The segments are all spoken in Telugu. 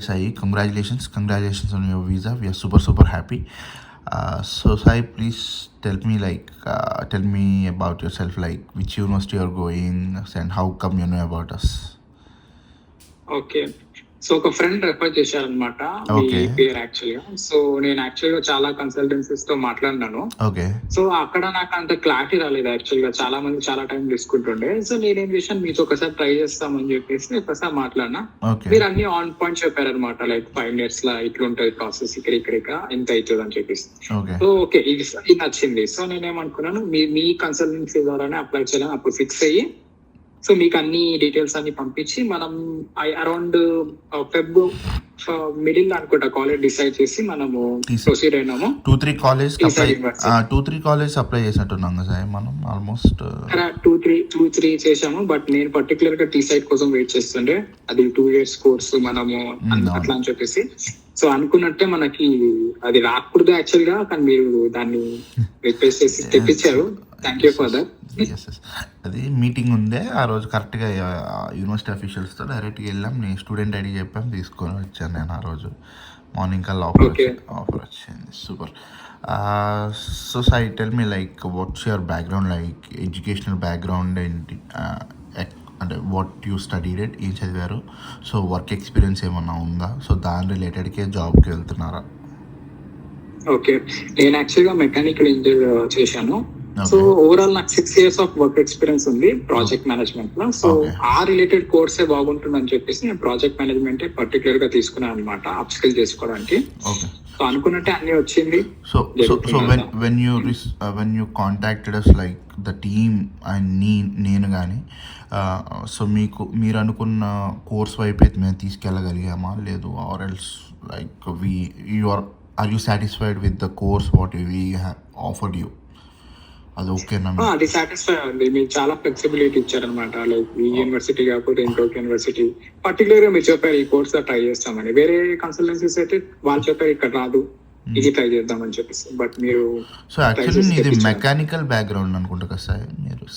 Sai, congratulations on your visa. We are super happy. So Sai, please tell me about yourself, like which university you're going and how come you know about us. Okay. So, ఒక ఫ్రెండ్ రెఫర్ చేశారనమాట మీ Okay, పేరు యాక్చువల్‌గా. సో, నేను యాక్చువల్‌గా చాలా కన్సల్టెన్సీస్‌తో మాట్లాడినాను. okay, సో, అక్కడ నాకంత క్లారిటీ రాలేదు యాక్చువల్‌గా. చాలా మంది చాలా టైం తీసుకుంటుండే. సో, నేనేం చేశాను మీతో ఒకసారి ట్రై చేస్తామని చెప్పేసి ఒకసారి మాట్లాడినా. okay, మీరు అన్నీ ఆన్ పాయింట్ చెప్పారనమాట. లైక్ 5 మినిట్స్‌ల ఇట్లుంటది ప్రాసెస్ ఇక్కడ ఇంత అయితదని చెప్పేసి. okay, so, okay. ఇది నచ్చింది. సో, నేనేమనుకున్నాను మీ కన్సల్టెన్సీ ద్వారానే అప్లై చేయాలని అప్పుడు ఫిక్స్ అయ్యి సో మీకు అన్ని డీటెయిల్స్ అన్ని పంపించి మనం అరౌండ్ ఫెబ్ మిడిల్ అనుకుంటా కాలేజ్ డిసైడ్ చేసి మనము ప్రొసీడ్ అయినాము. 2-3 కాలేజ్ అప్లై చేసినట్టున్నాం కదా సార్ మనం ఆల్మోస్ట్. 2-3 చేసాము. బట్ నేను పర్టికులర్ గా టీ సైడ్ కోసం వెయిట్ చేస్తుండే. అది 2 years కోర్స్ మనము అట్లా అని చెప్పేసి. సో అనుకున్నట్టే మనకి అది రాకూడదు యాక్చువల్ గా, కానీ మీరు దాన్ని రిక్వెస్ట్ చేసి తెప్పించారు. Thank you for that. అది మీటింగ్ ఉందే ఆ రోజు కరెక్ట్గా యూనివర్సిటీ అఫీషియల్స్తో డైరెక్ట్గా వెళ్ళాం. నేను స్టూడెంట్ ఐడి చెప్పాం, తీసుకొని వచ్చాను నేను ఆ రోజు మార్నింగ్ కల్లా ఆఫర్ వచ్చింది. Super. So Sai, tell me like what's your background, like educational background ఏంటి, అంటే వాట్ యూ స్టడీడ్, ఏం చదివారు, సో వర్క్ ఎక్స్పీరియన్స్ ఏమన్నా ఉందా, సో దాని రిలేటెడ్కే జాబ్కి వెళ్తున్నారా? ఓకే, నేను యాక్చువల్గా మెకానికల్ ఇంజనీర్ చేశాను. సో ఓవరాల్ నాకు 6 years ఆఫ్ వర్క్ ఎక్స్పీరియన్స్ ఉంది ప్రాజెక్ట్ మేనేజ్మెంట్ లో. సో ఆ రిలేటెడ్ కోర్సే బాగుంటుంది అని చెప్పేసి నేను ప్రాజెక్ట్ మేనేజ్మెంట్ పర్టికులర్ గా తీసుకున్నాను అనమాట, అప్ స్కిల్ చేసుకోవడానికి. సో అనుకున్నట్టే అన్ని వచ్చింది. So when you contacted us, like the team and నేను కానీ, సో మీరు అనుకున్న కోర్స్ వైపు అయితే మేము తీసుకెళ్ళగలిగామా లేదు, or else like are you satisfied with the course what we have offered you? అది ఓకేనా? అది సాటిస్ఫై ఉంది. మీరు చాలా ఫ్లెక్సిబిలిటీ ఇచ్చారనమాట. లైక్ ఈ యూనివర్సిటీ కాకపోతే ఇంకొక యూనివర్సిటీ పర్టికులర్ గా మీరు చెప్పారు ఈ కోర్స్ ట్రై చేస్తామని. వేరే కన్సల్టెన్సీస్ అయితే వాళ్ళు చెప్పారు ఇక్కడ రాదు, ఇది ట్రై చేద్దామని చెప్పేసి. బట్ మీరు సో యాక్చువల్లీ ఇది మెకానికల్ బ్యాక్గ్రౌండ్ అనుకుంటా కదా సార్ మీరు.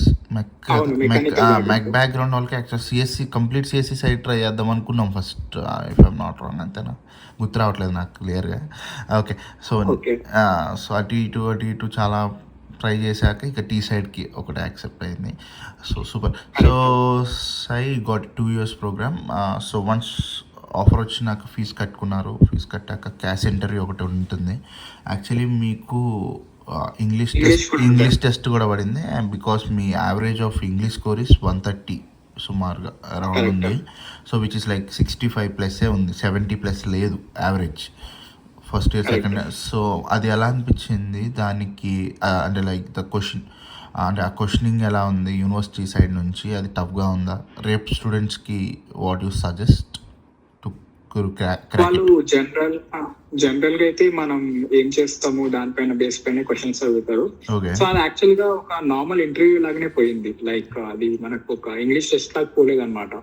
మెక్ బ్యాక్గ్రౌండ్ వాళ్ళకి actual complete CSC side try చేద్దాం అనుకున్నాం first, if I'm not wrong, అంతేనా? గుర్తు రావట్లేదు నాకు క్లియర్గా. ఓకే, సో అటు ఇటు చాలా ట్రై చేశాక ఇక టీ సైడ్కి ఒకటి యాక్సెప్ట్ అయింది. So super. So Sai got 2 years programme. So once offer వచ్చి నాకు ఫీజు కట్టుకున్నారు. ఫీజు కట్టాక క్యాష్ ఇంటర్వ్యూ ఒకటి ఉంటుంది. యాక్చువల్లీ మీకు ఇంగ్లీష్ టెస్ట్ కూడా పడింది. And because me average of English score is 130 సుమారుగా అరౌండ్ ఉంది. సో విచ్ ఇస్ లైక్ 65+ ఉంది, 70+ లేదు average first year second year. So అది ఎలా అనిపించింది దానికి, అంటే లైక్ ద క్వశ్చన్, అంటే ఆ క్వశ్చనింగ్ ఎలా ఉంది యూనివర్సిటీ సైడ్ నుంచి, అది టఫ్గా ఉందా? రేపు స్టూడెంట్స్కి వాట్ యూ సజెస్ట్ టు వాళ్ళు జనరల్ గా అయితే మనం ఏం చేస్తాము దానిపైన బేస్ పైన క్వశ్చన్స్ అడుగుతారు. సో అది యాక్చువల్ గా ఒక నార్మల్ ఇంటర్వ్యూ లాగానే పోయింది. లైక్ అది మనకు ఒక ఇంగ్లీష్ టెస్ట్ లాగా పోలేదు అనమాట.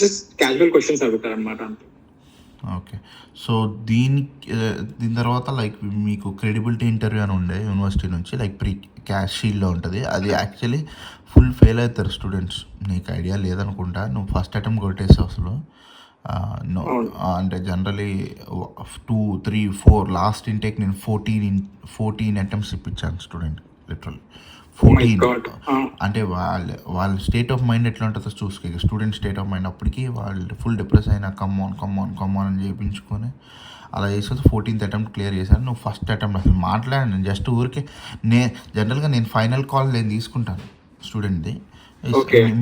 జస్ట్ క్యాజువల్ క్వశ్చన్స్ అడుగుతారు అనమాట అంతే. ఓకే, సో దీని తర్వాత లైక్ మీకు క్రెడిబిలిటీ ఇంటర్వ్యూ అని ఉండే యూనివర్సిటీ నుంచి, లైక్ ప్రీ క్యాష్ షీల్డ్లో ఉంటుంది. అది యాక్చువల్లీ ఫుల్ ఫెయిల్ అవుతారు స్టూడెంట్స్. నీకు ఐడియా లేదనుకుంటా, నువ్వు ఫస్ట్ అటెంప్ట్ కొట్టేసావు అసలు. అంటే జనరలీ 2, 3, 4 లాస్ట్ ఇంటేక్ నేను 14 అటెంప్ట్స్ ఇప్పించాను స్టూడెంట్, లిటరల్ 14. అంటే వాళ్ళ స్టేట్ ఆఫ్ మైండ్ ఎట్లా ఉంటుందో చూసుకో. స్టూడెంట్ స్టేట్ ఆఫ్ మైండ్ అప్పటికి వాళ్ళు ఫుల్ డిప్రెస్ అయినా కమ్మాన్ అని చేయించుకొని అలా చేసి 14th అటెంప్ట్ క్లియర్ చేశాను. నువ్వు ఫస్ట్ అటెంప్ట్ అసలు మాట్లాడాను జస్ట్ ఊరికే. జనరల్గా నేను ఫైనల్ కాల్ నేను తీసుకుంటాను స్టూడెంట్ది.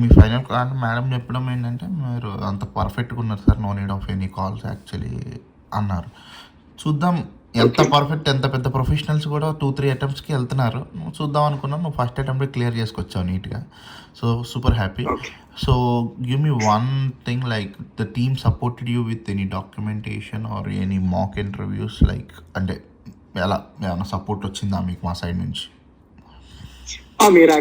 మీ ఫైనల్ కాల్ మేడం చెప్పడం ఏంటంటే, మీరు అంత పర్ఫెక్ట్గా ఉన్నారు sir, no need of any calls actually అన్నారు. చూద్దాం ఎంత పర్ఫెక్ట్, ఎంత పెద్ద ప్రొఫెషనల్స్ కూడా 2-3 అటెంప్ట్స్కి వెళ్తున్నారు. నువ్వు చూద్దాం అనుకున్నాను, నువ్వు ఫస్ట్ అటెంప్ట్ క్లియర్ చేసుకొచ్చావు నీట్గా. So super happy. So give me one thing, like the team supported you with any documentation or any mock interviews, like అంటే ఎలా ఏమైనా సపోర్ట్ వచ్చిందా మీకు మా సైడ్ నుంచి? మీరు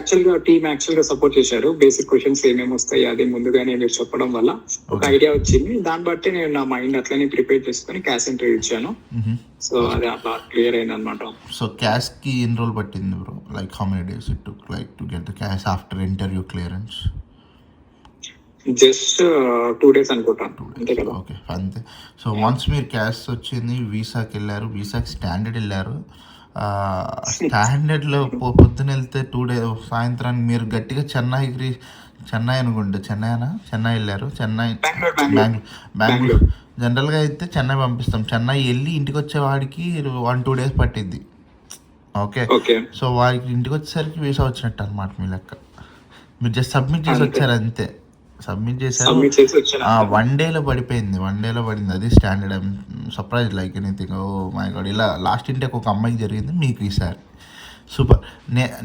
టీమ్ యాక్చువల్ గా సపోర్ట్ చేశారు. బేసిక్ క్వశ్చన్స్ ఏమేమి వస్తాయి అది ముందుగానే మీరు చెప్పడం వల్ల ఒక ఐడియా వచ్చింది. దాన్ని బట్టి నేను నా మైండ్ అట్లనే ప్రిపేర్ చేసుకుని క్యాష్ ఇంటర్వ్యూ ఇచ్చాను. సో అది అట్లా క్లియర్ అయింది అనమాట. సో క్యాష్ కి ఎన్ని రోజులు పట్టింది bro? Like how many days it took like to get the cash after interview clearance? Just 2 days అనుకుంటాను, అంతే కదా. ఓకే అంతే. సో వన్స్ మీరు క్యాష్ వచ్చింది, వీసాకి వెళ్ళారు, వీసాకి స్టాండర్డ్ వెళ్ళారు. స్టాండర్డ్లో పొద్దున వెళ్తే 2 days సాయంత్రానికి మీరు గట్టిగా చెన్నై అనుకుంటే చెన్నై వెళ్ళారు. బెంగళూరు జనరల్గా అయితే చెన్నై పంపిస్తాం. చెన్నై వెళ్ళి ఇంటికి వచ్చేవాడికి 1-2 days పట్టిద్ది. ఓకే. సో వాడికి ఇంటికి వచ్చేసరికి వీసా వచ్చినట్టు అనమాట మీ లెక్క. మీరు జస్ట్ సబ్మిట్ చేసి వచ్చారు అంతే. సబ్మిట్ చేశారు, 1 dayలో పడిపోయింది. 1 dayలో పడింది. అది standard. Surprise like anything. Oh my god. ఇలా లాస్ట్ ఇంటేక్ ఒక అమ్మాయికి జరిగింది, మీకు ఈసారి సూపర్.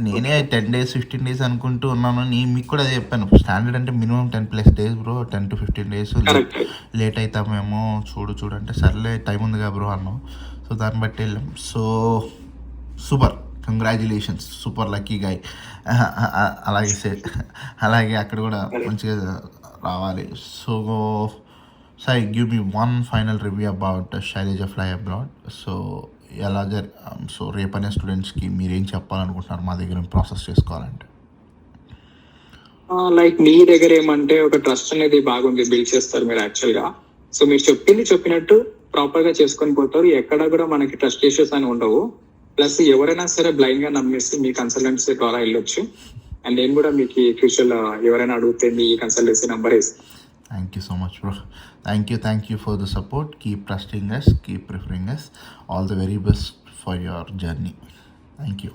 నేనే 10 days 15 days అనుకుంటూ ఉన్నాను. మీకు కూడా అదే చెప్పాను, స్టాండర్డ్ అంటే minimum 10+ days bro, 10 to 15 days late అవుతామేమో, చూడంటే సర్లే టైం ఉంది కదా బ్రో అన్నాం. సో దాన్ని బట్టి వెళ్ళాం. So super, congratulations, super lucky guy. అలాగే అక్కడ కూడా మంచిగా రావాలి. So Sai, give me one final review about Shailaja fly abroad. So so రేపనే స్టూడెంట్స్కి మీరు ఏం చెప్పాలనుకుంటున్నారు మా దగ్గర ప్రాసెస్ చేసుకోవాలంటే? లైక్ మీ దగ్గర ఏమంటే ఒక ట్రస్ట్ అనేది బాగుంది, బిల్డ్ చేస్తారు మీరు యాక్చువల్గా. సో మీరు చెప్పినట్టు ప్రాపర్ గా చేసుకొని పోతారు. ఎక్కడ కూడా మనకి ట్రస్ట్ ఇష్యూస్ అని ఉండవు. ప్లస్ ఎవరైనా సరే బ్లైండ్ గా నమ్మేసి మీ కన్సల్టెన్సీ ద్వారా వెళ్ళొచ్చు. అండ్ నేను కూడా మీకు ఫ్యూచర్ లో ఎవరైనా అడిగితే మీ కన్సల్టెన్సీ నంబర్ ఇస్తాను. Thank you so much, bro. Thank you for the support. Keep trusting us, keep preferring us. All the very best for your journey. Thank you.